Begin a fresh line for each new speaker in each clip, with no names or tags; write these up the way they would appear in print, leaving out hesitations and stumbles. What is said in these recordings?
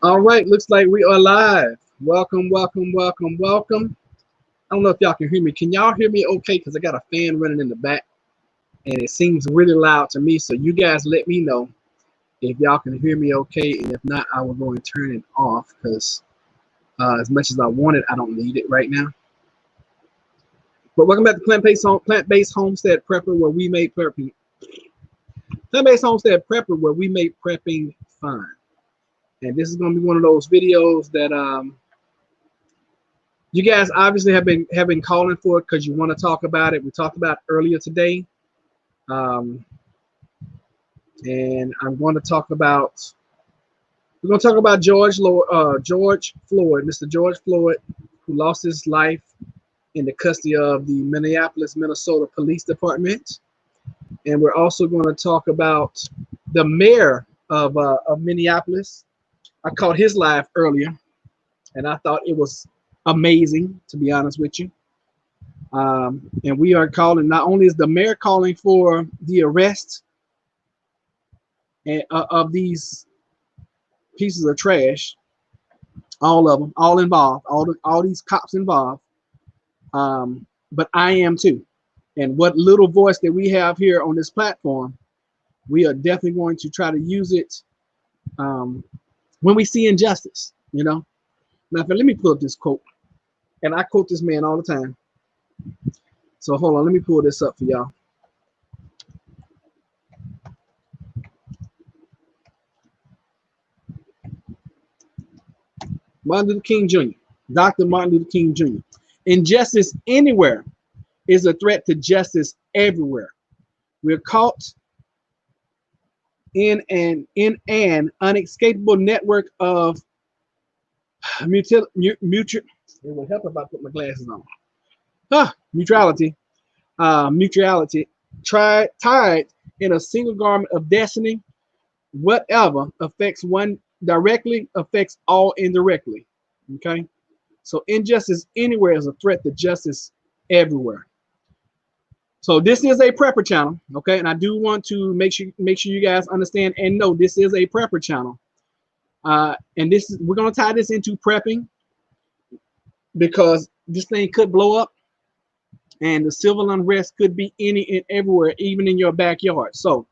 All right, looks like we are live. Welcome, welcome, welcome, welcome. I don't know if y'all can hear me. Can y'all hear me okay? Because I got a fan running in the back and it seems really loud to me. So you guys let me know if y'all can hear me okay. And if not, I will go and turn it off because as much as I want it, I don't need it right now. But welcome back to Plant-Based Homestead Prepper, where we make prepping. Plant-Based Homestead Prepper, where we make prepping fun. And this is going to be one of those videos that you guys obviously have been calling for it because you want to talk about it. We talked about it earlier today, and I'm going to talk about George Floyd, Mr. George Floyd, who lost his life in the custody of the Minneapolis, Minnesota Police Department, and we're also going to talk about the mayor of Minneapolis. I caught his live earlier, and I thought it was amazing, to be honest with you. And we are calling, not only is the mayor calling for the arrest of these pieces of trash, all of them, all involved, all these cops involved, but I am too. And what little voice that we have here on this platform, we are definitely going to try to use it when we see injustice, you know. Now, let me pull up this quote. And I quote this man all the time. So hold on, let me pull this up for y'all. Martin Luther King Jr., Dr. Martin Luther King Jr. Injustice anywhere is a threat to justice everywhere. We're caught in an unescapable network of mutual. It would help if I put my glasses on. Mutuality, tied in a single garment of destiny. Whatever affects one directly affects all indirectly. Okay, so injustice anywhere is a threat to justice everywhere. So this is a prepper channel, okay, and I do want to make sure you guys understand and know this is a prepper channel. And we're gonna tie this into prepping because this thing could blow up, and the civil unrest could be any and everywhere, even in your backyard. So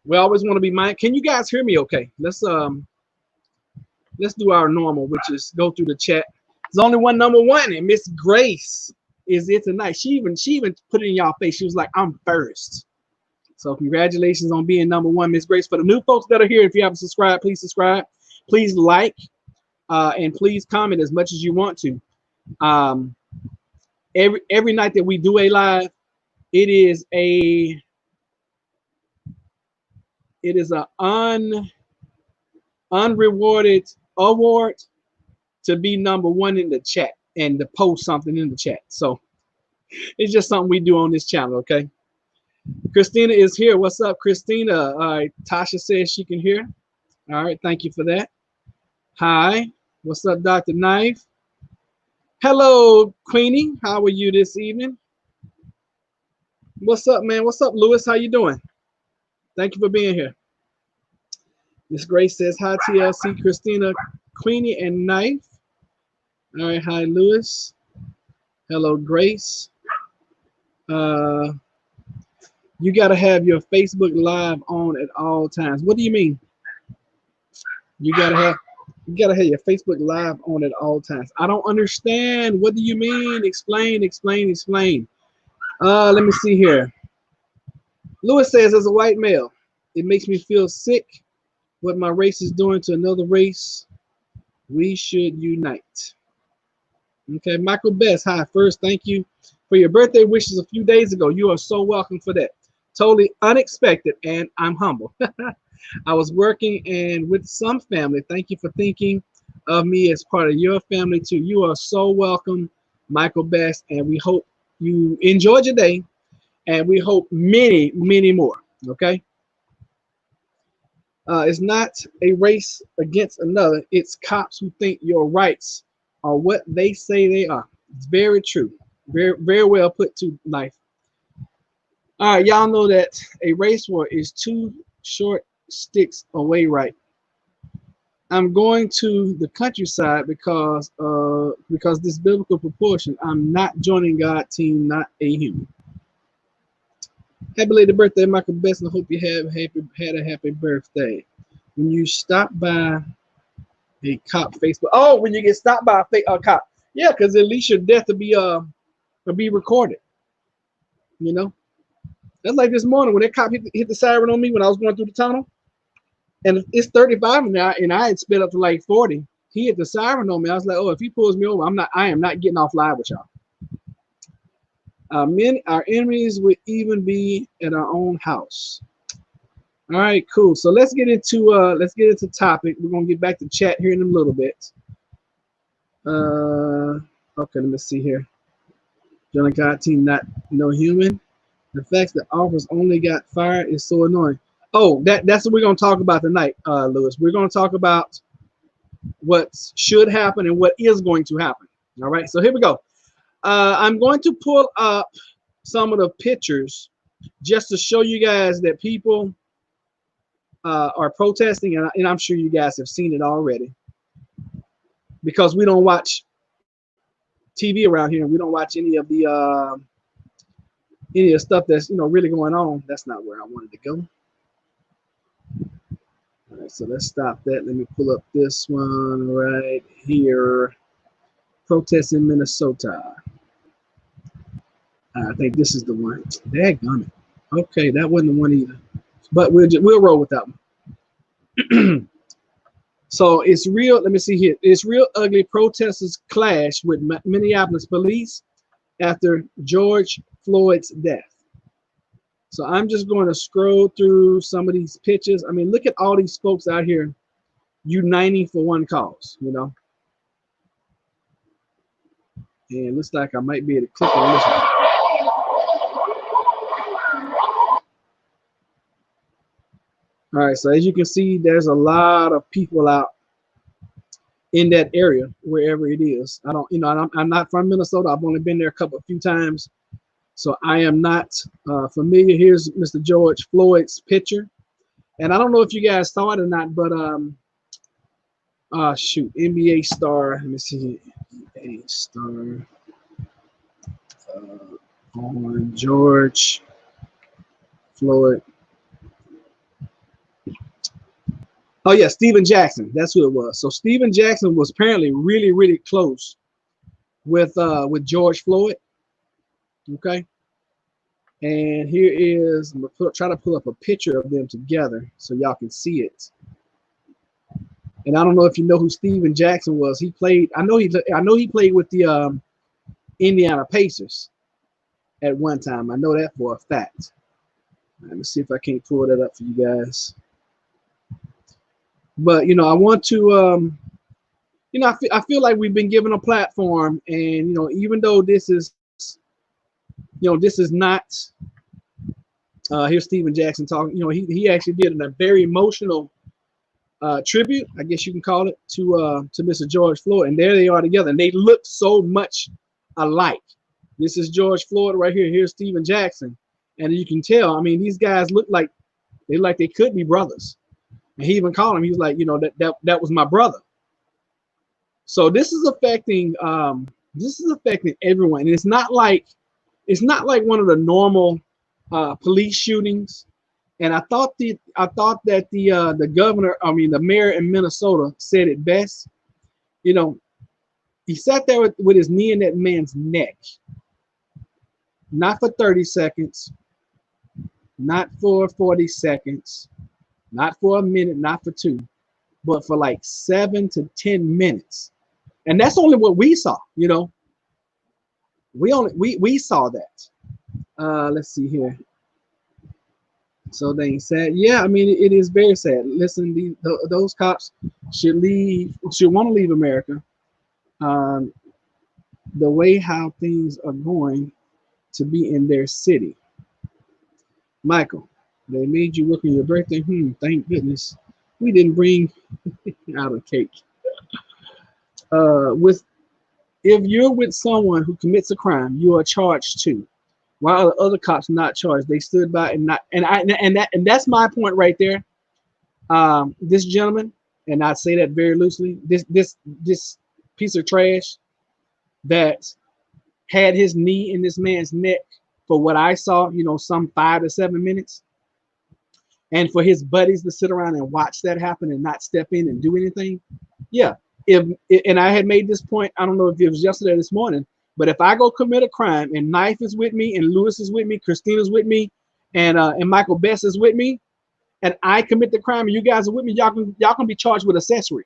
we always want to be mindful. Can you guys hear me okay? Let's do our normal, which is go through the chat. There's only one number one, and Miss Grace is it tonight. She even put it in y'all face. She was like, I'm first. So congratulations on being number one, Miss Grace. For the new folks that are here, if you haven't subscribed, please subscribe. Please like and please comment as much as you want to. Every night that we do a live, it is a unrewarded award to be number one in the chat and to post something in the chat. So it's just something we do on this channel, okay? Christina is here. What's up, Christina? All right, Tasha says she can hear. All right, thank you for that. Hi, what's up, Dr. Knife? Hello, Queenie. How are you this evening? What's up, man? What's up, Lewis? How you doing? Thank you for being here. Miss Grace says hi, TLC, Christina, Queenie, and Knife. All right, hi, Lewis. Hello, Grace. You got to have your Facebook Live on at all times. What do you mean? You gotta have your Facebook Live on at all times. I don't understand. What do you mean? Explain. Let me see here. Lewis says, as a white male, it makes me feel sick what my race is doing to another race. We should unite. Okay, Michael Best, hi. First, thank you for your birthday wishes a few days ago. You are so welcome for that. Totally unexpected, and I'm humble. I was working and with some family. Thank you for thinking of me as part of your family too. You are so welcome, Michael Best, and we hope you enjoyed your day, and we hope many, many more. Okay. It's not a race against another. It's cops who think your rights are what they say they are. It's very true. Very, very well put to life. All right, y'all know that a race war is two short sticks away, right? I'm going to the countryside because this biblical proportion. I'm not joining God team, not a human. Happy belated birthday, Michael Best, and I hope you had a happy birthday. When you stop by a cop Facebook. Oh, when you get stopped by a cop. Yeah, because at least your death will be recorded. You know? That's like this morning when that cop hit the siren on me when I was going through the tunnel. And it's 35 now, and I had sped up to like 40. He hit the siren on me. I was like, oh, if he pulls me over, I am not getting off live with y'all. Our enemies would even be at our own house. All right, cool. So let's get into topic. We're gonna get back to chat here in a little bit. Okay, let me see here. John God team, not no human. The fact that offers only got fired is so annoying. Oh, that's what we're gonna talk about tonight, Lewis. We're gonna talk about what should happen and what is going to happen. All right, so here we go. I'm going to pull up some of the pictures just to show you guys that people are protesting, and I'm sure you guys have seen it already because we don't watch TV around here and we don't watch any of the stuff that's really going on. That's not where I wanted to go. All right, so let's stop that. Let me pull up this one right here. Protests in Minnesota. I think this is the one. Daggone it. Okay, that wasn't the one either. But we'll roll with that one. So it's real. Let me see here. It's real ugly. Protesters clash with Minneapolis police after George Floyd's death. So I'm just going to scroll through some of these pictures. I mean, look at all these folks out here uniting for one cause, And it looks like I might be able to click on this one. All right, so as you can see, there's a lot of people out in that area, wherever it is. I'm not from Minnesota. I've only been there a few times, so I am not familiar. Here's Mr. George Floyd's picture, and I don't know if you guys saw it or not, but shoot, NBA star. Let me see, NBA star on George Floyd. Oh yeah, Steven Jackson. That's who it was. So Steven Jackson was apparently really, really close with George Floyd. Okay. And here is, I'm gonna try to pull up a picture of them together so y'all can see it. And I don't know if you know who Steven Jackson was. He played. I know he played with the Indiana Pacers at one time. I know that for a fact. Let me see if I can't pull that up for you guys. But I want to I feel like we've been given a platform, and even though this is this is not here's Steven Jackson talking. He actually did a very emotional tribute, I guess you can call it, to Mr. George Floyd, and there they are together, and they look so much alike. This is George Floyd right here. Here's Steven Jackson, and you can tell. I mean, these guys look like they could be brothers. And he even called him. He was like, that was my brother. So this is affecting everyone. And it's not like one of the normal police shootings. And I thought that the governor, the mayor in Minnesota said it best. He sat there with his knee in that man's neck, not for 30 seconds, not for 40 seconds. Not for a minute, not for two, but for like 7 to 10 minutes. And that's only what we saw, We saw that. Let's see here. So they said, yeah, it is very sad. Listen, those cops should want to leave America. The way how things are going to be in their city. Michael. They made you work on your birthday. Thank goodness we didn't bring out a cake. If you're with someone who commits a crime, you are charged too. While the other cops not charged, they stood by and that's my point right there. This gentleman, and I say that very loosely, this piece of trash that had his knee in this man's neck for what I saw, you know, some 5 to 7 minutes, and for his buddies to sit around and watch that happen and not step in and do anything. Yeah, if and I had made this point, I don't know if it was yesterday or this morning, but if I go commit a crime and Knife is with me and Lewis is with me, Christina's with me, and Michael Best is with me, and I commit the crime and you guys are with me, y'all can be charged with accessory.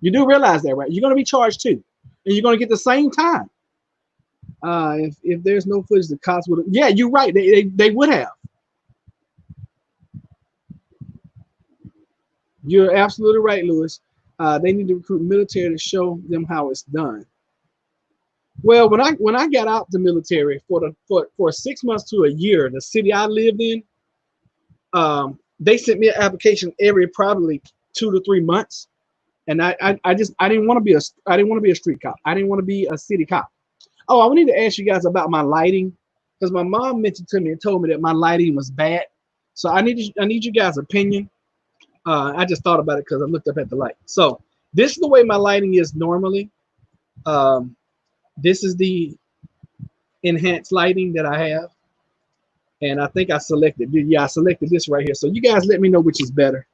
You do realize that, right? You're gonna be charged too, and you're gonna get the same time. If there's no footage, the cops would. Yeah, you're right. They would have. You're absolutely right, Lewis. They need to recruit military to show them how it's done. Well, when I got out the military for 6 months to a year, the city I lived in, they sent me an application every probably 2 to 3 months, and I didn't want to be a street cop. I didn't want to be a city cop. Oh, I need to ask you guys about my lighting, because my mom mentioned to me and told me that my lighting was bad. So I need you guys' opinion. I just thought about it because I looked up at the light. So this is the way my lighting is normally. This is the enhanced lighting that I have, and I think I selected. Yeah, I selected this right here. So you guys let me know which is better.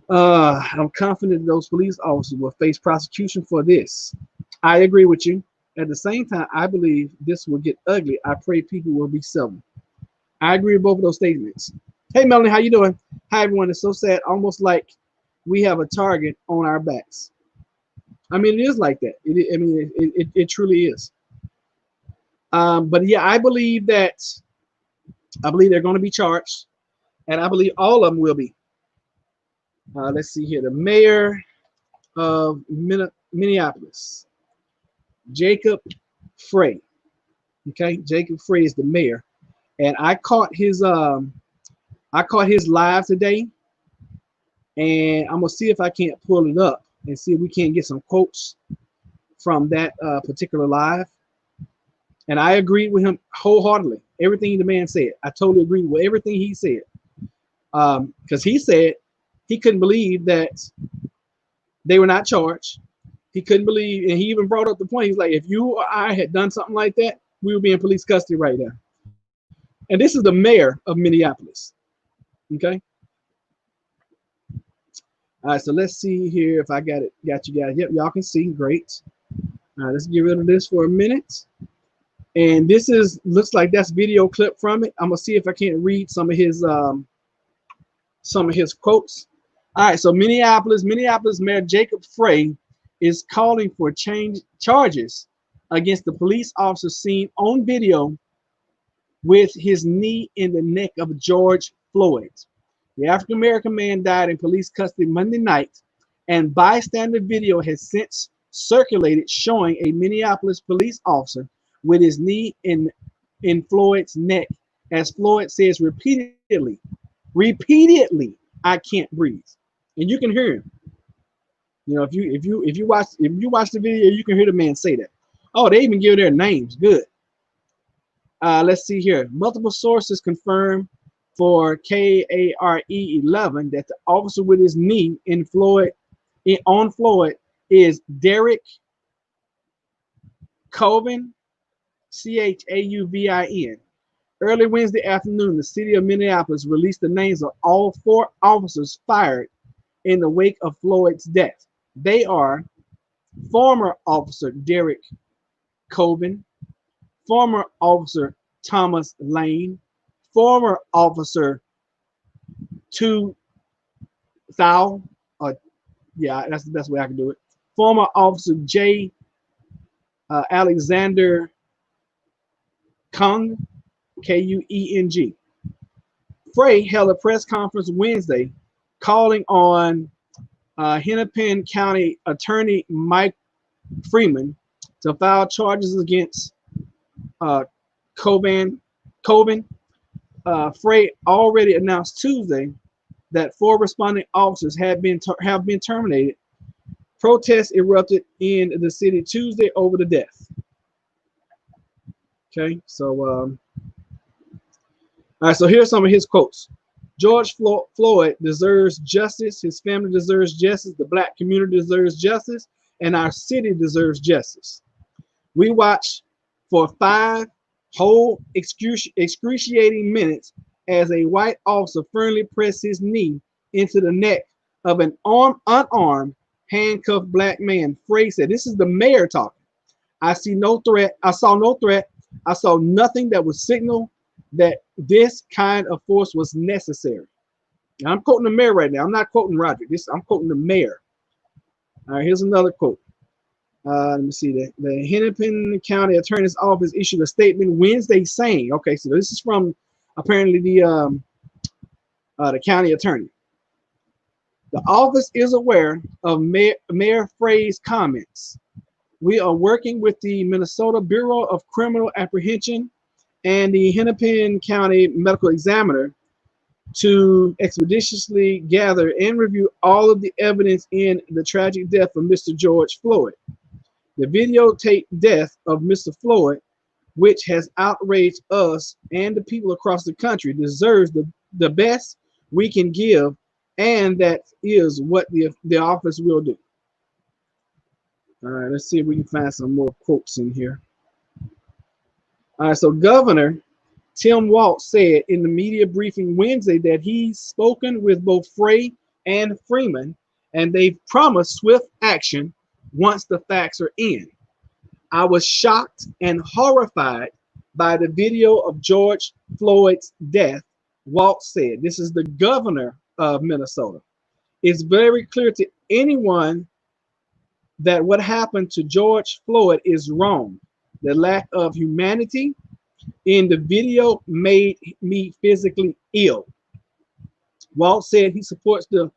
I'm confident those police officers will face prosecution for this. I agree with you. At the same time, I believe this will get ugly. I pray people will be civil. I agree with both of those statements. Hey, Melanie, how you doing? Hi, everyone. It's so sad, almost like we have a target on our backs. I mean, it is like that. It truly is. But yeah, I believe they're going to be charged, and I believe all of them will be. Let's see here. The mayor of Minneapolis, Jacob Frey. Okay, Jacob Frey is the mayor, and I caught his live today, and I'm gonna see if I can't pull it up and see if we can't get some quotes from that particular live. And I agreed with him wholeheartedly. Everything the man said, I totally agree with everything he said. Because he said he couldn't believe that they were not charged. He couldn't believe, and he even brought up the point. He's like, if you or I had done something like that, we would be in police custody right now. And this is the mayor of Minneapolis. Okay. All right, so let's see here if I got you guys. Yep, y'all can see. Great. All right, let's get rid of this for a minute. And this looks like that's video clip from it. I'm gonna see if I can't read some of his quotes. All right, so Minneapolis Mayor Jacob Frey is calling for charges against the police officer seen on video with his knee in the neck of George Floyd. The African-American man died in police custody Monday night, and bystander video has since circulated showing a Minneapolis police officer with his knee in Floyd's neck, as Floyd says repeatedly, I can't breathe. And you can hear him. You know, if you watch the video, you can hear the man say that. Oh, they even give their names. Good. Let's see here. Multiple sources confirm for KARE 11 that the officer with his knee on Floyd is Derek Chauvin, Chauvin. Early Wednesday afternoon, the city of Minneapolis released the names of all 4 officers fired in the wake of Floyd's death. They are former officer Derek Chauvin, former officer Thomas Lane, former officer Tu Thao, yeah, that's the best way I can do it. Former officer J. Alexander Kung, Kueng. Frey held a press conference Wednesday calling on Hennepin County Attorney Mike Freeman to file charges against Chauvin. Frey already announced Tuesday that 4 responding officers have been terminated. Protests erupted in the city Tuesday over the death. Okay, so all right, so here's some of his quotes. Floyd deserves justice. His family deserves justice. The black community deserves justice. And our city deserves justice. We watched for 5 whole excruciating minutes as a white officer firmly pressed his knee into the neck of an unarmed, handcuffed black man. Frey said, this is the mayor talking. I see no threat. I saw no threat. I saw nothing that would signal that this kind of force was necessary. Now, I'm quoting the mayor right now. I'm not quoting Roderick. I'm quoting the mayor. All right, here's another quote. Let me see. The Hennepin County Attorney's Office issued a statement Wednesday saying, okay, so this is from apparently the county attorney. The office is aware of Mayor Frey's comments. We are working with the Minnesota Bureau of Criminal Apprehension and the Hennepin County Medical Examiner to expeditiously gather and review all of the evidence in the tragic death of Mr. George Floyd. The videotape death of Mr. Floyd, which has outraged us and the people across the country, deserves the best we can give, and that is what the office will do. All right, let's see if we can find some more quotes in here. All right, so Governor Tim Walz said in the media briefing Wednesday that he's spoken with both Frey and Freeman, and they've promised swift action once the facts are in. I was shocked and horrified by the video of George Floyd's death, Walz said. This is the governor of Minnesota. It's very clear to anyone that what happened to George Floyd is wrong. The lack of humanity in the video made me physically ill. Walz said he supports the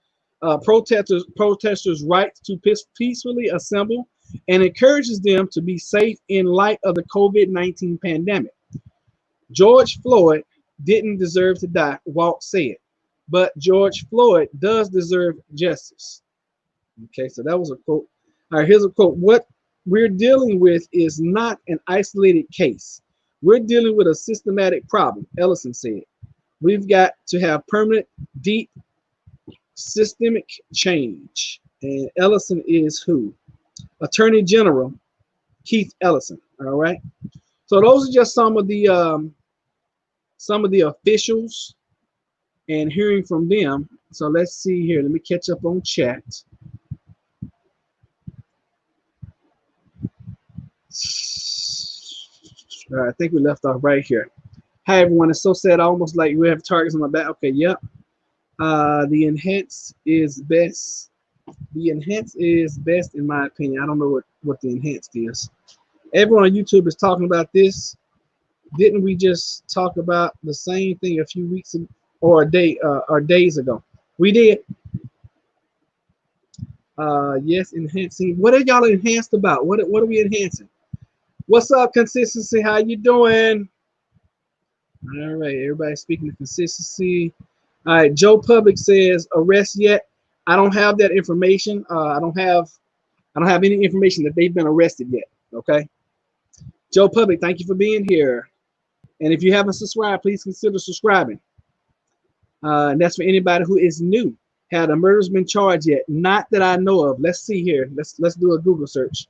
protesters' right to peacefully assemble and encourages them to be safe in light of the COVID-19 pandemic. George Floyd didn't deserve to die, Walz said, but George Floyd does deserve justice. Okay, so that was a quote. All right, here's a quote. What we're dealing with is not an isolated case. We're dealing with a systematic problem, Ellison said. We've got to have permanent, deep, systemic change. And Ellison is who? Attorney General Keith Ellison. All right. So those are just some of the officials and hearing from them. So let's see here. Let me catch up on chat. All right, I think we left off right here. Hi everyone. It's so sad. Almost like we have targets on my back. Okay, yep. The enhance is best. The enhance is best in my opinion. I don't know what the enhanced is. Everyone on YouTube is talking about this. Didn't we just talk about the same thing a few weeks ago, or days ago? We did. Yes, enhancing. What are y'all enhanced about? What are we enhancing? What's up, consistency? How you doing? All right, everybody speaking of consistency. All right, Joe Public says arrest yet? I don't have that information. I don't have any information that they've been arrested yet. Okay. Joe Public, thank you for being here. And if you haven't subscribed, please consider subscribing. And that's for anybody who is new. Have the murders been charged yet? Not that I know of. Let's see here. Let's do a Google search.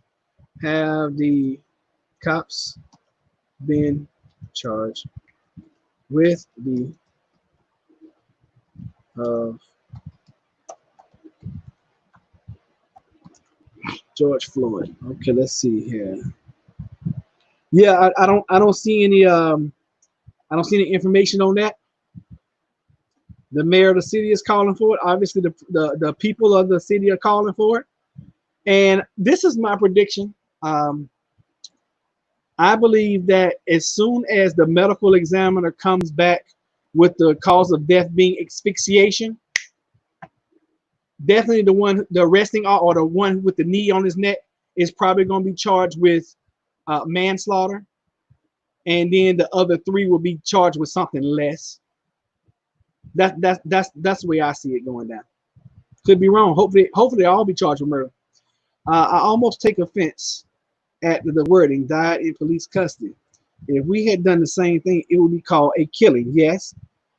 Have the cops been charged with the George Floyd? Okay, let's see here. Yeah, I don't see any information on that. The mayor of the city is calling for it. Obviously, the people of the city are calling for it. And this is my prediction. I believe that as soon as the medical examiner comes back with the cause of death being asphyxiation, definitely the arresting or the one with the knee on his neck is probably going to be charged with manslaughter. And then the other 3 will be charged with something less. That's the way I see it going down. Could be wrong. Hopefully they'll all be charged with murder. I almost take offense at the wording died in police custody. If we had done the same thing, it would be called a killing, yes,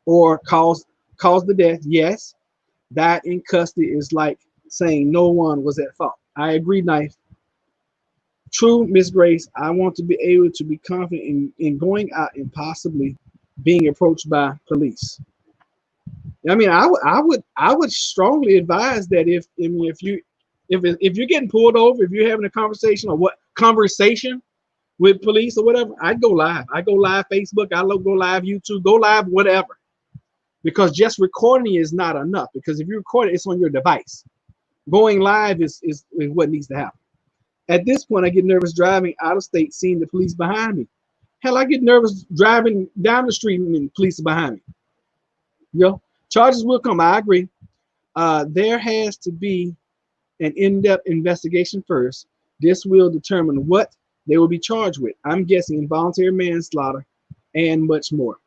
or cause caused the death, yes. Died in custody is like saying no one was at fault. I agree, Knife. True, Miss Grace, I want to be able to be confident in going out and possibly being approached by police. I mean, I would strongly advise that if you're getting pulled over, if you're having a conversation or what conversation with police or whatever, I'd go live. I go live Facebook, go live YouTube, go live whatever. Because just recording is not enough. Because if you record it, it's on your device. Going live is what needs to happen. At this point, I get nervous driving out of state, seeing the police behind me. Hell, I get nervous driving down the street and the police are behind me. You know, charges will come. I agree. There has to be an in-depth investigation first. This will determine what they will be charged with. I'm guessing involuntary manslaughter and much more.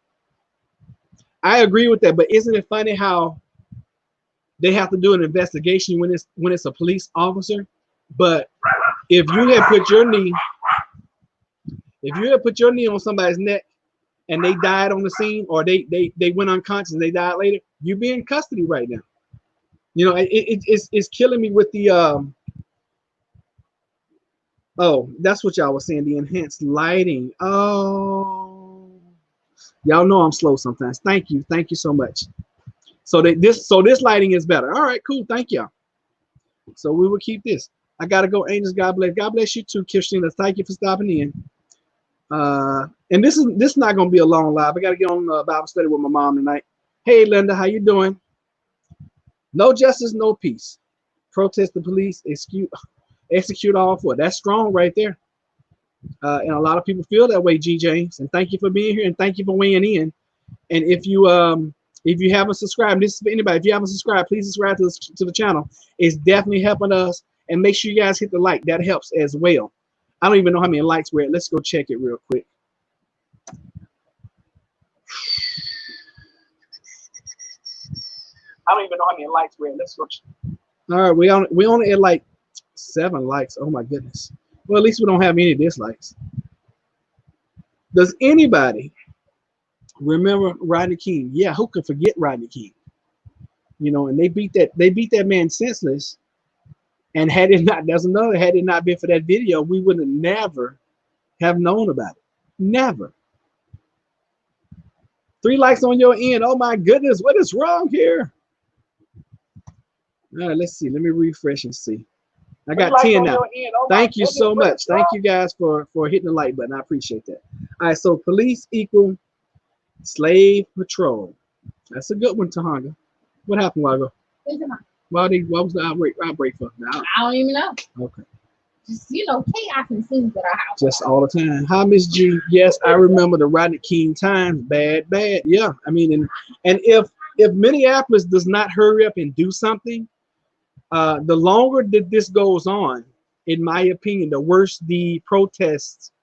I agree with that, but isn't it funny how they have to do an investigation when it's a police officer? But if you had put your knee on somebody's neck and they died on the scene, or they went unconscious and they died later, you'd be in custody right now. You know, it's killing me with the oh, that's what y'all was saying, the enhanced lighting. Oh, y'all know I'm slow sometimes. Thank you so much. So this lighting is better. All right, cool. Thank y'all. So we will keep this. I gotta go, angels. God bless you too, Christina. Thank you for stopping in. And this is not gonna be a long live. I gotta get on Bible study with my mom tonight. Hey, Linda, how you doing? No justice, no peace. Protest the police, execute all for it. That's strong right there. And a lot of people feel that way, G. James. And thank you for being here, and thank you for weighing in. And if you haven't subscribed, this is for anybody. If you haven't subscribed, please subscribe to the channel. It's definitely helping us. And make sure you guys hit the like. That helps as well. I don't even know how many likes we're at. Let's go check it real quick. I don't even know how many likes we're at. Let's go check. All right, we only at like 7 likes. Oh my goodness. Well, at least we don't have any dislikes. Does anybody remember Rodney King? Yeah, who could forget Rodney King? You know, and they beat that man senseless. And had it not been for that video, we would have never have known about it. Never. 3 likes on your end. Oh my goodness, what is wrong here? All right, let's see. Let me refresh and see. I got 10 now. Thank you so much. Thank you guys for hitting the like button. I appreciate that. All right, so police equal slave patrol. That's a good one, Tahanga. What happened, Wago? What was the outbreak for? Now,
I don't even know.
Okay.
Just, chaos ensues at our house.
Just all the time. Hi, Miss G. Yes, I remember the Rodney King times. Bad. Yeah. I mean, and if Minneapolis does not hurry up and do something, the longer that this goes on, in my opinion, the worse the protests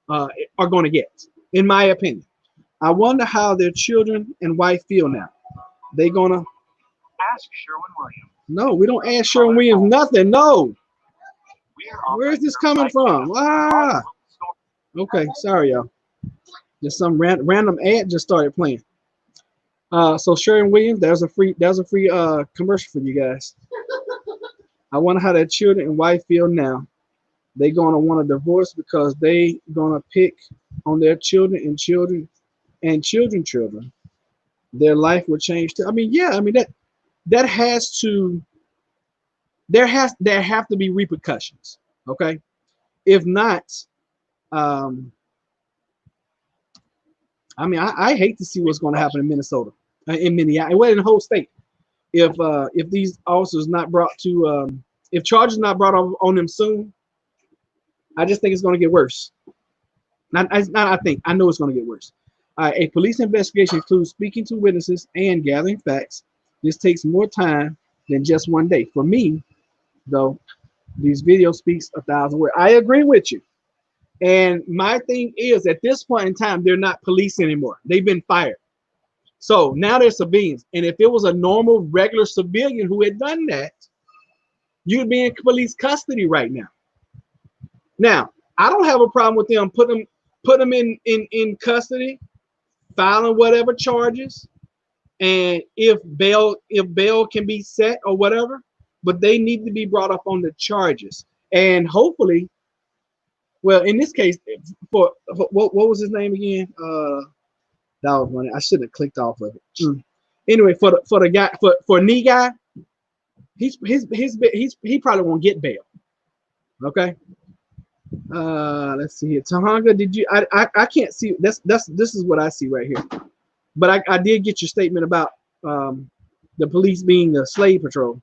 are going to get. In my opinion, I wonder how their children and wife feel now. They gonna
ask Sherwin Williams.
No, we don't ask Sherwin Williams nothing. No. Where is this coming from? Ah. Okay, sorry, y'all. Just some random ad just started playing. So Sherwin Williams, there's a free commercial for you guys. I wonder how their children and wife feel now. They gonna want a divorce because they gonna pick on their children and children. Their life will change too. I mean, yeah. I mean that has to. There have to be repercussions. Okay, if not, I mean, I hate to see what's going to happen in Minnesota, in Minneapolis, well, in the whole state. If these officers not brought to, if charges not brought on them soon, I just think it's going to get worse. I know it's going to get worse. A police investigation includes speaking to witnesses and gathering facts. This takes more time than just one day. For me, though, these videos speaks 1,000 words. I agree with you. And my thing is, at this point in time, they're not police anymore. They've been fired. So now they're civilians. And if it was a normal, regular civilian who had done that, you'd be in police custody right now. Now, I don't have a problem with them put them in custody, filing whatever charges, and if bail can be set or whatever, but they need to be brought up on the charges. And hopefully, well, in this case, for what was his name again? That was funny. I should have clicked off of it. Anyway, for the guy for knee guy, he probably won't get bail. Okay. Let's see here. Tahanga, did you? I can't see. This is what I see right here. But I did get your statement about the police being a slave patrol.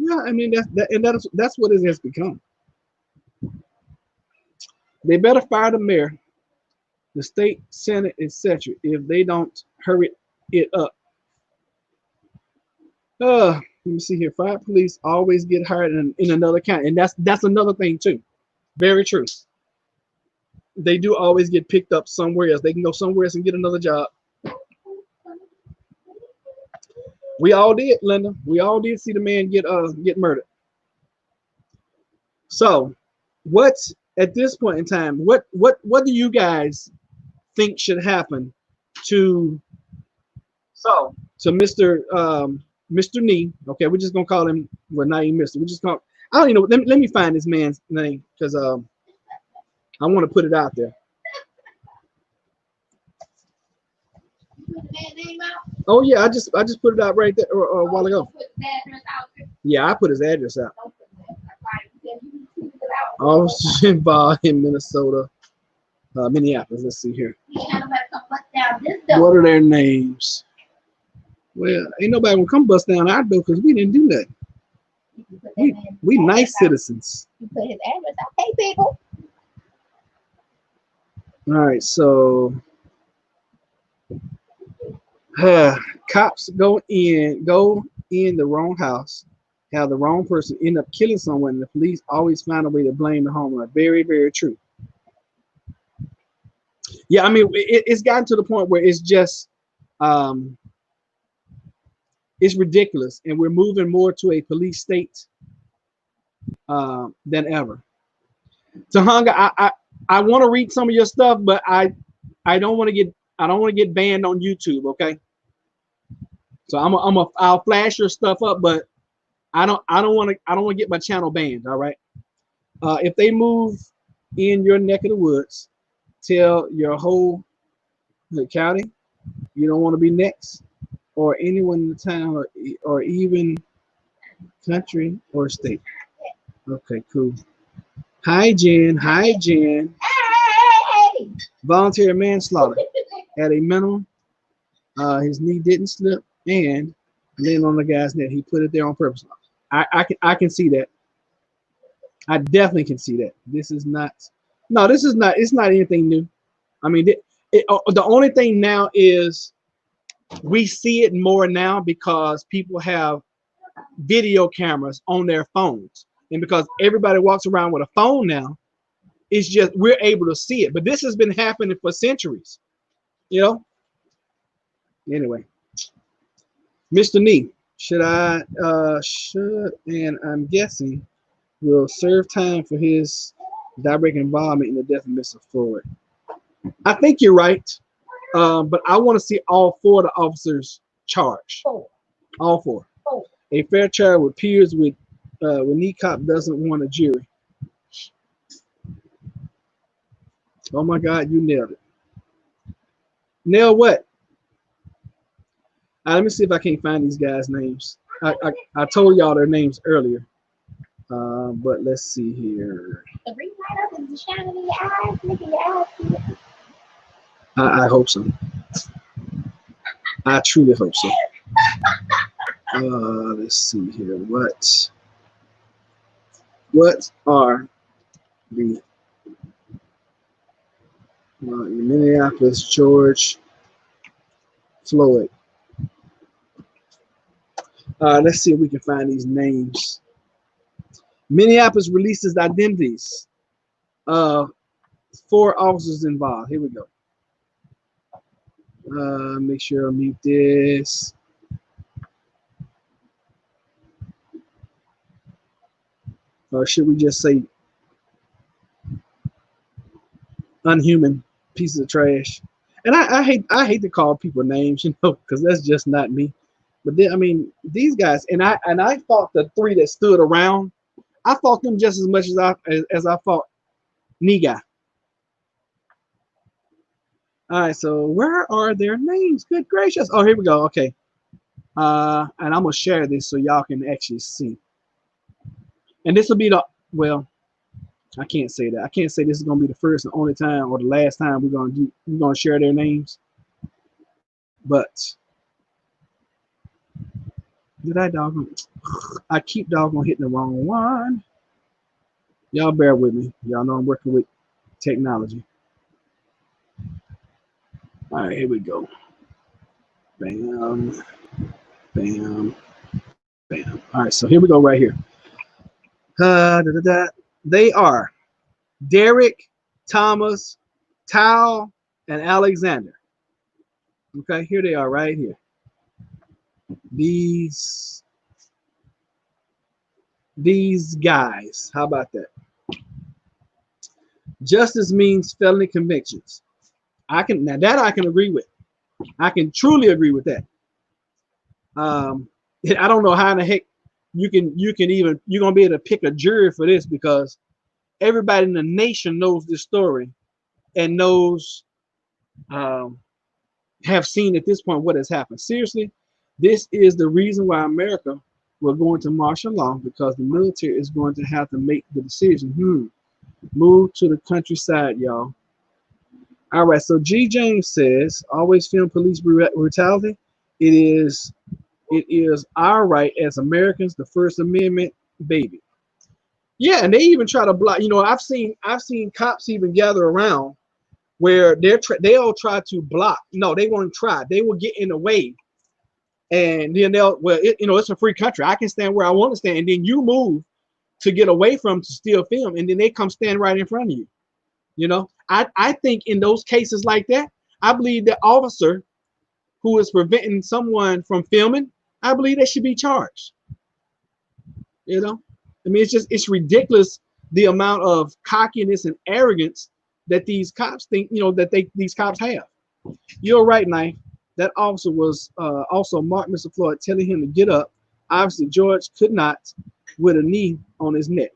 Yeah, I mean that's what it has become. They better fire the mayor, the state senate, etc. if they don't hurry it up. Let me see here. Fire police always get hired in another county, and that's another thing too. Very true. They do always get picked up somewhere else. They can go somewhere else and get another job. We all did, Linda. We all did see the man get murdered. So, what at this point in time? What do you guys think should happen to Mr. Nee? Okay, we're just gonna call him. Well, not even Mr. We just call. I don't even know. Let me find this man's name because I want to put it out there. Oh yeah, I just put it out right there a while ago. Yeah, I put his address out. Oh, involved in Minnesota, Minneapolis. Let's see here. What are their names? Well, ain't nobody gonna come bust down our door because we didn't do that. We nice citizens.
You put his address out. Hey, people.
All right, so cops go in the wrong house, have the wrong person end up killing someone, and the police always find a way to blame the homeowner. Very, very true. Yeah, I mean, it's gotten to the point where it's just it's ridiculous, and we're moving more to a police state than ever. Tahanga, I want to read some of your stuff, but I don't want to get banned on YouTube. Okay, so I'll flash your stuff up, but I don't want to get my channel banned. All right. If they move in your neck of the woods, tell your whole county you don't want to be next, or anyone in the town, or even country or state. Okay, cool. Hi, Jen. Hi, Jen.
Hey!
Voluntary manslaughter at a minimum. His knee didn't slip and landed on the guy's neck. He put it there on purpose. I can see that. I definitely can see that. This is not. No, this is not. It's not anything new. I mean, the only thing now is we see it more now because people have video cameras on their phones, and because everybody walks around with a phone now, it's just we're able to see it. But this has been happening for centuries, you know. Anyway, Mr. Nee, should and I'm guessing will serve time for his direct involvement in the death of Mr. Floyd. I think you're right, but I want to see all four of the officers charged. All four. A fair trial with peers with knee cop doesn't want a jury. Oh my God, you nailed it. Nail what? Let me see if I can't find these guys' names. I told y'all their names earlier, but let's see here.
The ring light up and shining in your eyes, making your eyes.
I hope so. I truly hope so. Let's see here. What are the Minneapolis George Floyd? Let's see if we can find these names. Minneapolis releases identities of 4 officers involved. Here we go. Make sure I mute this. Or should we just say unhuman pieces of trash? And I hate to call people names, you know, because that's just not me. But then, I mean, these guys, and I fought the three that stood around. I fought them just as much as I fought Niga. All right, so where are their names? Good gracious! Oh, here we go. Okay, and I'm gonna share this so y'all can actually see. And this will be the well. I can't say that. I can't say this is gonna be the first and only time or the last time we're gonna share their names. But did I doggone? I keep doggone hitting the wrong one. Y'all bear with me. Y'all know I'm working with technology. All right, here we go. Bam, bam, bam. All right, so here we go right here. Da, da, da. They are Derek, Thomas, Tal, and Alexander. Okay, here they are right here. These guys. How about that? Justice means felony convictions. I can agree with. I can truly agree with that. I don't know how in the heck you're gonna be able to pick a jury for this because everybody in the nation knows this story and knows have seen at this point what has happened. Seriously, this is the reason why America will go into martial law because the military is going to have to make the decision. Move to the countryside, y'all. All right, so G. James says, always film police brutality. It is our right as Americans, the First Amendment, baby. Yeah, and they even try to block. You know, I've seen cops even gather around where they'll try to block. No, they won't try. They will get in the way, and then it's a free country. I can stand where I want to stand, and then you move to get away from to steal film, and then they come stand right in front of you. You know, I think in those cases like that, I believe the officer who is preventing someone from filming, I believe they should be charged. You know, I mean, it's ridiculous the amount of cockiness and arrogance that these cops think, these cops have. You're right, Knife. That officer was also marked Mr. Floyd, telling him to get up. Obviously, George could not with a knee on his neck.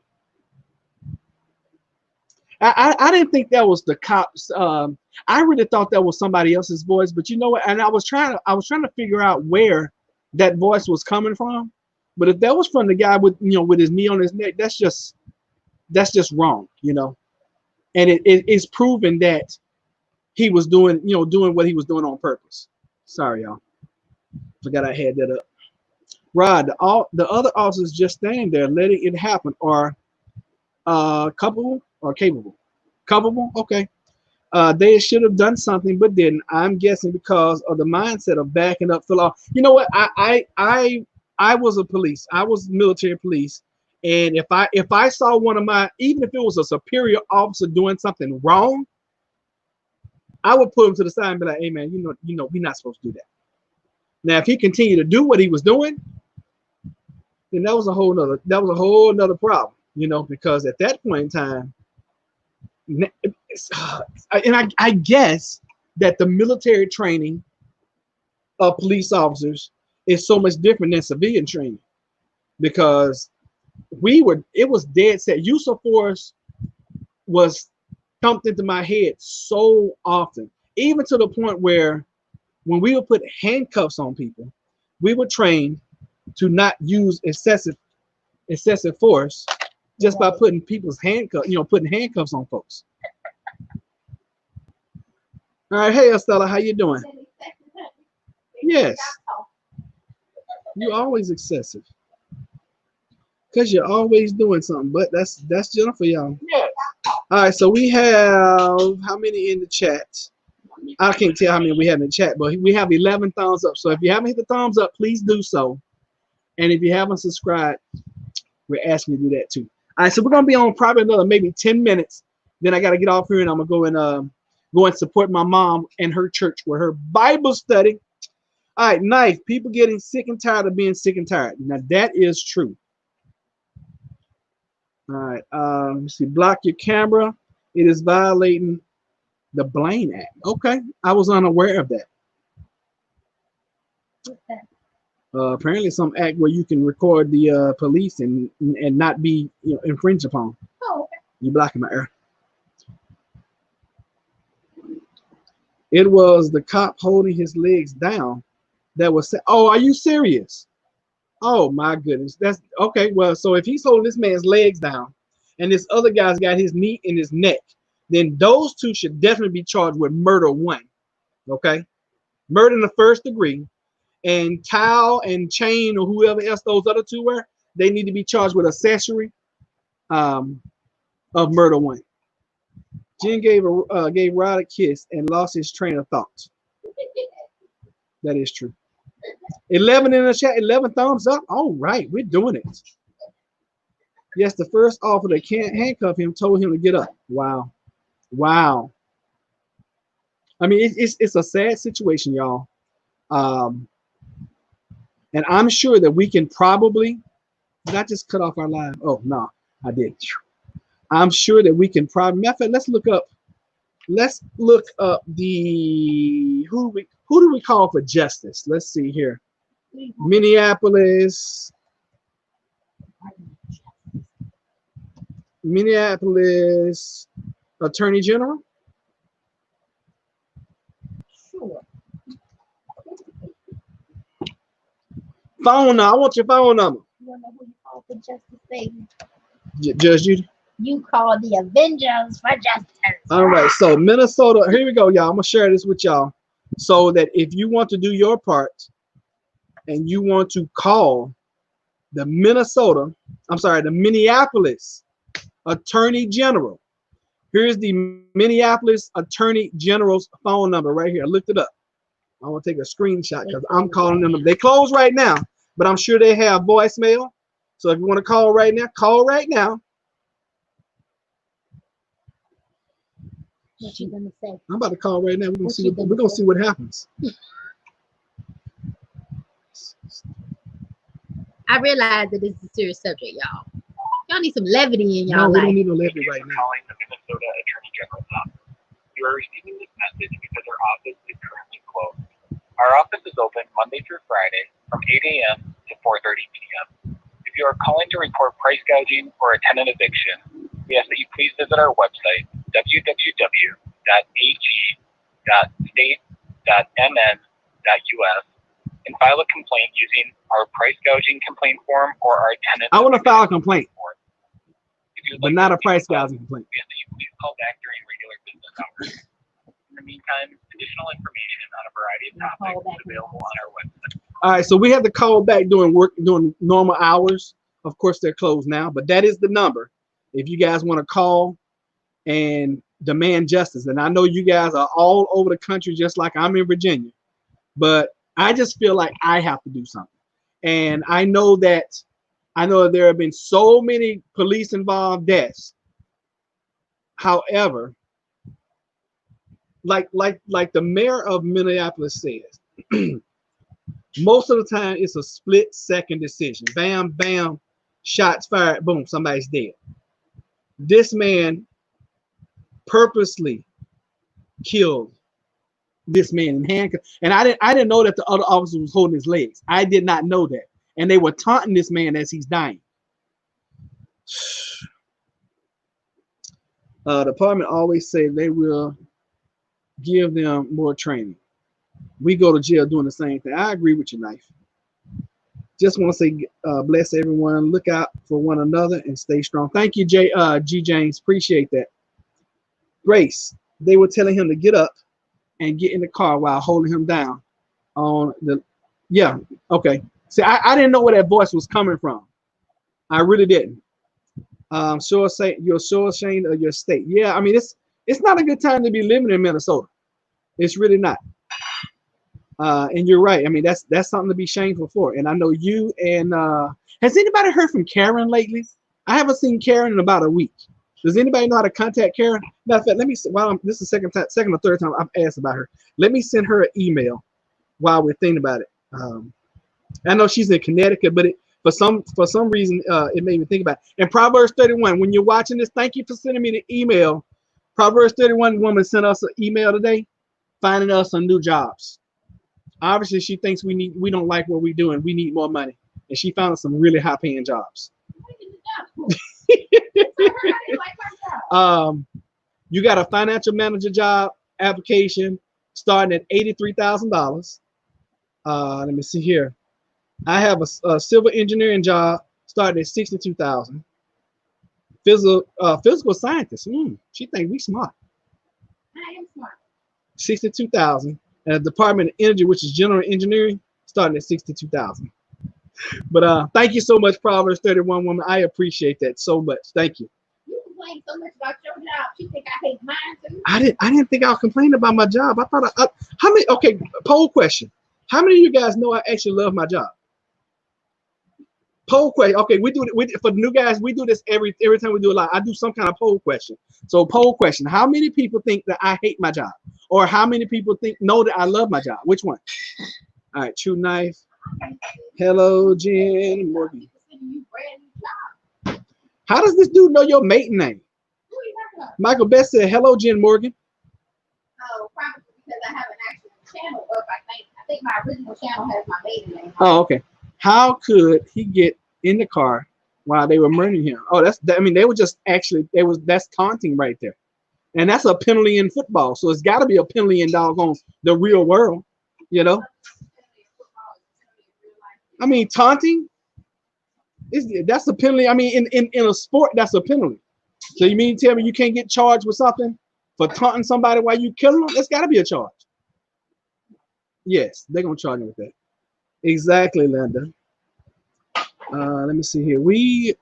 I didn't think that was the cops. I really thought that was somebody else's voice, but you know what? And I was trying to figure out where that voice was coming from. But if that was from the guy with his knee on his neck, that's just wrong, And it's proven that he was doing what he was doing on purpose. Sorry, y'all. Forgot I had that up. Rod, the other officers just standing there letting it happen are culpable or capable? Culpable? Okay. They should have done something but didn't. I'm guessing because of the mindset of backing up Phil. You know what? I was a police. I was military police. And if I saw one of my, even if it was a superior officer doing something wrong, I would put him to the side and be like, hey man, we're not supposed to do that. Now if he continued to do what he was doing, then that was a whole nother problem, because at that point in time, and I guess that the military training of police officers is so much different than civilian training, because it was dead set. Use of force was pumped into my head so often, even to the point where when we would put handcuffs on people, we were trained to not use excessive force just by putting putting handcuffs on folks. All right, hey Estella, how you doing? Yes, you always excessive because you're always doing something. But that's Jennifer, y'all.
Yes.
All right, so we have how many in the chat? I can't tell how many we have in the chat, but we have 11 thumbs up. So if you haven't hit the thumbs up, please do so. And if you haven't subscribed, we're asking you to do that too. All right, so we're gonna be on probably another maybe 10 minutes. Then I gotta get off here and I'm gonna go and support my mom and her church with her Bible study. All right, Knife. People getting sick and tired of being sick and tired. Now that is true. All right, let's see. Block your camera. It is violating The Blaine Act. Okay, I was unaware of that.
What's that?
Apparently, some act where you can record the police and not be infringed upon.
Oh, okay.
You blocking my air. It was the cop holding his legs down that was. Oh, are you serious? Oh my goodness. That's okay. Well, so if he's holding this man's legs down, and this other guy's got his knee in his neck, then those two should definitely be charged with murder one. Okay, murder in the first degree, and Towel and Chain or whoever else those other two were, they need to be charged with accessory of murder one. Jen gave Rod a kiss and lost his train of thought. That is true. 11 in the chat, 11 thumbs up. All right, we're doing it. Yes, the first officer that can't handcuff him told him to get up. Wow. Wow. I mean, it's a sad situation, y'all. And I'm sure that we can probably, did I just cut off our live? Oh, no, I did. I'm sure that we can probably, matter of fact, let's look up the, who do we call for justice? Let's see here. Minneapolis Attorney General.
Sure.
Phone number. I want your phone number.
You wanna know who you call for justice, baby?
Judge Judy.
You call the Avengers for justice.
All right, so Minnesota, here we go, y'all. I'm gonna share this with y'all so that if you want to do your part and you want to call the Minneapolis Attorney General. Here's the Minneapolis Attorney General's phone number right here. I looked it up. I want to take a screenshot because I'm calling them. They close right now, but I'm sure they have voicemail. So if you want to call right now, call right now.
What you gonna say?
I'm about to call right now. We're gonna see what happens.
I realize that this is a serious subject, y'all. Y'all need some levity in y'all
No, we
life.
don't need no levity
Thank you
right
for
now.
calling the Minnesota Attorney General's office. You are receiving this message because our office is currently closed. Our office is open Monday through Friday from 8 a.m. to 4:30 p.m. If you are calling to report price gouging or a tenant eviction, we ask that you please visit our website, www.ag.state.mn.us, and file a complaint using our price gouging complaint form or our tenant.
I want to file a complaint, but
like
not a price gouging complaint.
We ask that you please call back during regular business hours. In the meantime, additional information on a variety of topics is available on our website.
All right, so we have to call back during normal hours. Of course, they're closed now, but that is the number. If you guys want to call and demand justice, and I know you guys are all over the country, just like I'm in Virginia, but I just feel like I have to do something. And I know that there have been so many police-involved deaths. However, like the mayor of Minneapolis says, most of the time it's a split-second decision. Bam, bam, shots fired, boom, somebody's dead. This man purposely killed this man in handcuffs, and I didn't know that the other officer was holding his legs. I did not know that, and they were taunting this man as he's dying. The department always say they will give them more training. We go to jail doing the same thing. I agree with you, Knife. Just want to say bless everyone. Look out for one another and stay strong. Thank you, G. James. Appreciate that. Grace, they were telling him to get up and get in the car while holding him down on the, yeah, okay. See, I didn't know where that voice was coming from. I really didn't. Sure say you're so ashamed of your state. Yeah, I mean, it's not a good time to be living in Minnesota. It's really not. And you're right. I mean, that's something to be shameful for. And I know you and has anybody heard from Karen lately? I haven't seen Karen in about a week. Does anybody know how to contact Karen? Matter of fact, let me. This is the second or third time I've asked about her. Let me send her an email while we're thinking about it. I know she's in Connecticut, but for some reason it made me think about it. And Proverbs 31. When you're watching this, thank you for sending me the email Proverbs 31 woman sent us an email today, finding us some new jobs. Obviously, she thinks we don't like what we do and we need more money. And she found us some really high paying jobs. You got a financial manager job application starting at $83,000. Let me see here. I have a civil engineering job starting at $62,000. Physical scientist. She think we smart.
I am smart.
$62,000. And a Department of Energy, which is general engineering, starting at $62,000. But thank you so much, Proverbs 31 woman. I appreciate that so much. Thank you.
You complain so much about your job. You think I hate mine too?
I didn't think I was complaining about my job. I thought how many? Okay, poll question. How many of you guys know I actually love my job? Poll question. Okay, we do it for the new guys. We do this every time we do a live. I do some kind of poll question. So poll question: how many people think that I hate my job, or how many people know that I love my job? Which one? All right, True Knife. Hello, Jen Morgan. How does this dude know your maiden name? Michael Best said, "Hello, Jen Morgan."
Oh, probably because I have an actual channel up. I think my original channel has my maiden name.
Oh, okay. How could he get in the car while they were murdering him? Oh, I mean, they were just actually that's taunting right there, and that's a penalty in football. So it's got to be a penalty in doggone the real world, you know. I mean, taunting that's a penalty. I mean, in a sport, that's a penalty. So you mean to tell me you can't get charged with something for taunting somebody while you kill them? That's got to be a charge. Yes, they're gonna charge you with that. Exactly, Linda. Let me see here. We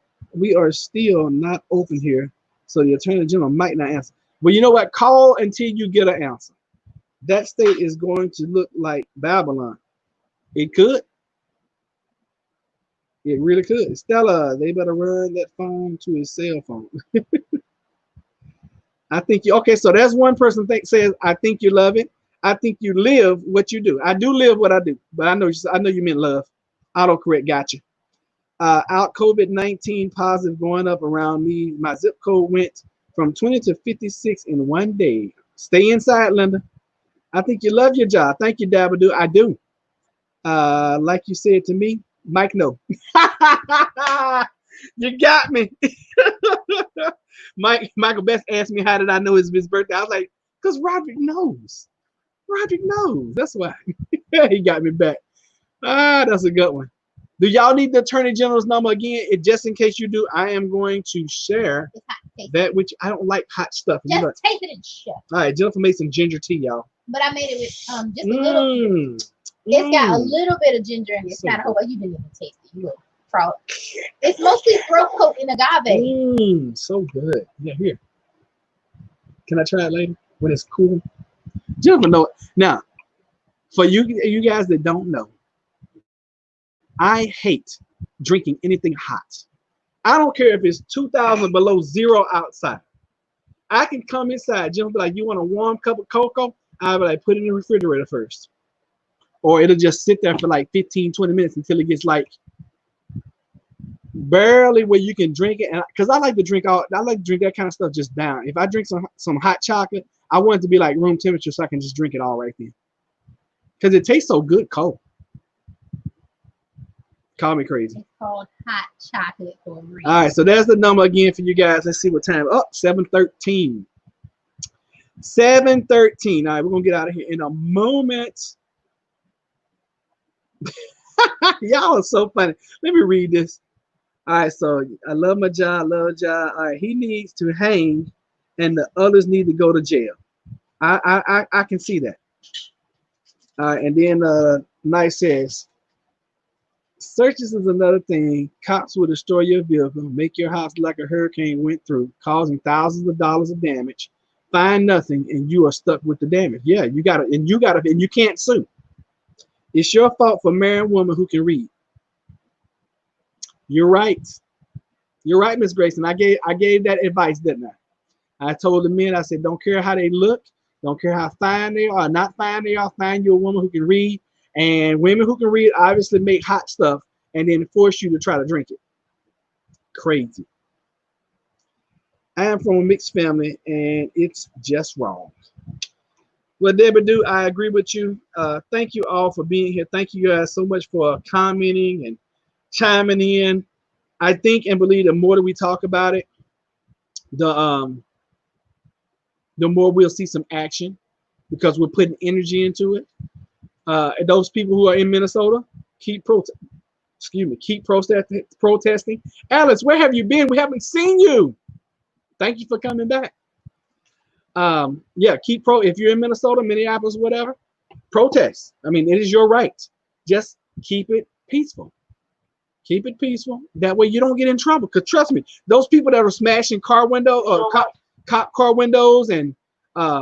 are still not open here, so the Attorney General might not answer. But you know what? Call until you get an answer. That state is going to look like Babylon. It could. It really could. Stella, they better run that phone to his cell phone. I think you. Okay, so there's one person says, "I think you love it. I think you live what you do." I do live what I do, but I know you meant love. Autocorrect, gotcha. Out COVID-19 positive going up around me. My zip code went from 20 to 56 in one day. Stay inside, Linda. I think you love your job. Thank you, Dabadoo. I do. Like you said to me, Mike, no. You got me. Michael Best asked me how did I know it's his birthday. I was like, because Roderick knows. Roderick knows. That's why. He got me back. That's a good one. Do y'all need the Attorney General's number again? Just in case you do, I am going to share that, which I don't like hot stuff.
Just taste it and shut.
All right, Jennifer made some ginger tea, y'all.
But I made it with just a little. It's got a little bit of ginger in it. It's
So
kind of you didn't even taste it. You little fraud. It's mostly throat coat in agave.
So good. Yeah, here. Can I try it later when it's cool? Jennifer know it. Now, for you guys that don't know, I hate drinking anything hot. I don't care if it's 2,000 below zero outside. I can come inside. Jennifer be like, "You want a warm cup of cocoa?" I'll be like, "Put it in the refrigerator first." Or it'll just sit there for like 15, 20 minutes until it gets like barely where you can drink it. And because I like to drink that kind of stuff just down. If I drink some hot chocolate, I want it to be like room temperature so I can just drink it all right then. Because it tastes so good cold. Call me crazy.
It's called hot chocolate for a reason.
All right, so there's the number again for you guys. Let's see what time. Oh, 7:13. 7:13. All right, we're going to get out of here in a moment. Y'all are so funny. Let me read this. All right, so I love my job, love a job. All right, he needs to hang and the others need to go to jail. I can see that. All right, and then Nice says, searches is another thing. Cops will destroy your vehicle, make your house like a hurricane went through, causing thousands of dollars of damage. Find nothing, and you are stuck with the damage. Yeah, you can't sue. It's your fault for marrying a woman who can read. You're right. You're right, Miss Grayson. I gave that advice, didn't I? I told the men, I said, don't care how they look, don't care how fine they are, not fine they are, find you a woman who can read. And women who can read obviously make hot stuff and then force you to try to drink it. Crazy. I'm from a mixed family, and it's just wrong. Well, Deborah, do I agree with you? Thank you all for being here. Thank you guys so much for commenting and chiming in. I think and believe the more that we talk about it, the more we'll see some action because we're putting energy into it. And those people who are in Minnesota, keep protesting. Alice, where have you been? We haven't seen you. Thank you for coming back. Yeah, if you're in Minnesota, Minneapolis, whatever, protest. I mean, it is your right. Just keep it peaceful. Keep it peaceful. That way you don't get in trouble. Because trust me, those people that are smashing car windows or cop car windows and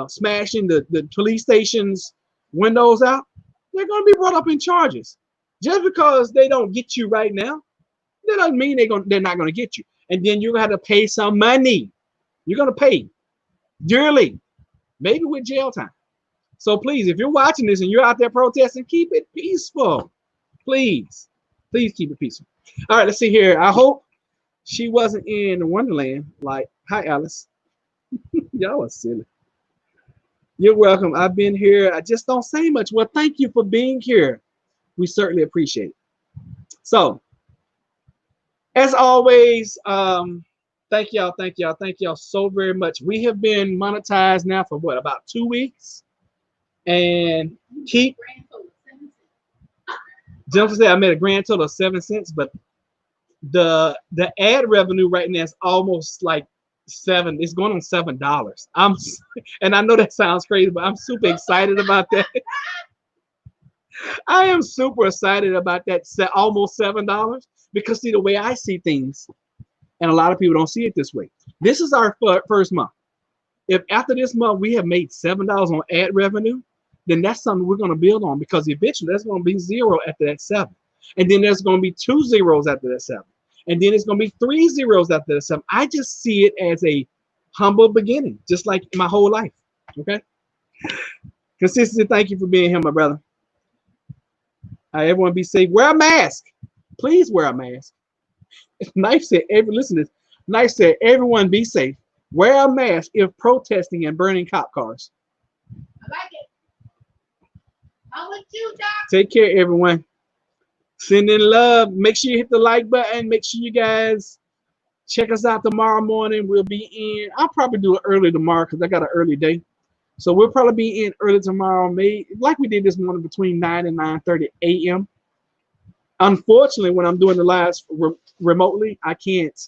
smashing the police station's windows out, they're going to be brought up in charges. Just because they don't get you right now, that doesn't mean they're not going to get you. And then you're going to have to pay some money. You're going to pay dearly, maybe with jail time. So please, if you're watching this and you're out there protesting, keep it peaceful. Please keep it peaceful. All right, let's see here. I hope she wasn't in Wonderland. Like, hi, Alice. Y'all are silly. You're welcome. I've been here. I just don't say much. Well, thank you for being here. We certainly appreciate it. So, as always, thank y'all so very much. We have been monetized now for what, about 2 weeks? And Jennifer said I made a grand total of 7 cents, but the ad revenue right now is almost like it's going on $7. And I know that sounds crazy, but I'm super excited about that. I am super excited about that almost $7 because see the way I see things, and a lot of people don't see it this way. This is our first month. If after this month we have made $7 on ad revenue, then that's something we're going to build on because eventually there's going to be 0 after that 7. And then there's going to be 2 zeros after that 7. And then it's going to be 3 zeros after that 7. I just see it as a humble beginning, just like my whole life. Okay? Consistency, thank you for being here, my brother. All right, everyone be safe. Wear a mask. Please wear a mask. Knife said, listen to this. Knife said, everyone be safe. Wear a mask if protesting and burning cop cars.
I like it. I'm with you, Doc.
Take care, everyone. Send in love. Make sure you hit the like button. Make sure you guys check us out tomorrow morning. We'll be in. I'll probably do it early tomorrow because I got an early day. So we'll probably be in early tomorrow, maybe like we did this morning between 9 and 9:30 a.m. Unfortunately, when I'm doing the lives remotely, I can't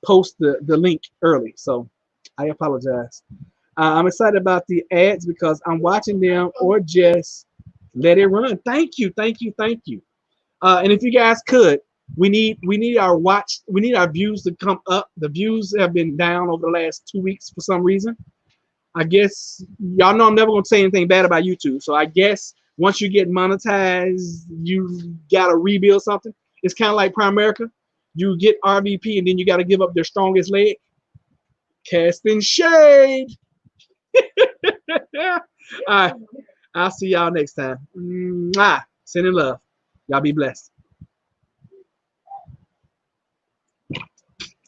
post the link early. So I apologize. I'm excited about the ads because I'm watching them or just let it run. Thank you. And if you guys could, we need our views to come up. The views have been down over the last 2 weeks for some reason. I guess y'all know I'm never gonna say anything bad about YouTube. So I guess once you get monetized, you gotta rebuild something. It's kind of like Primerica. You get RVP and then you gotta give up their strongest leg. Casting shade. All right. I'll see y'all next time. Mwah. Sending love. Y'all be blessed.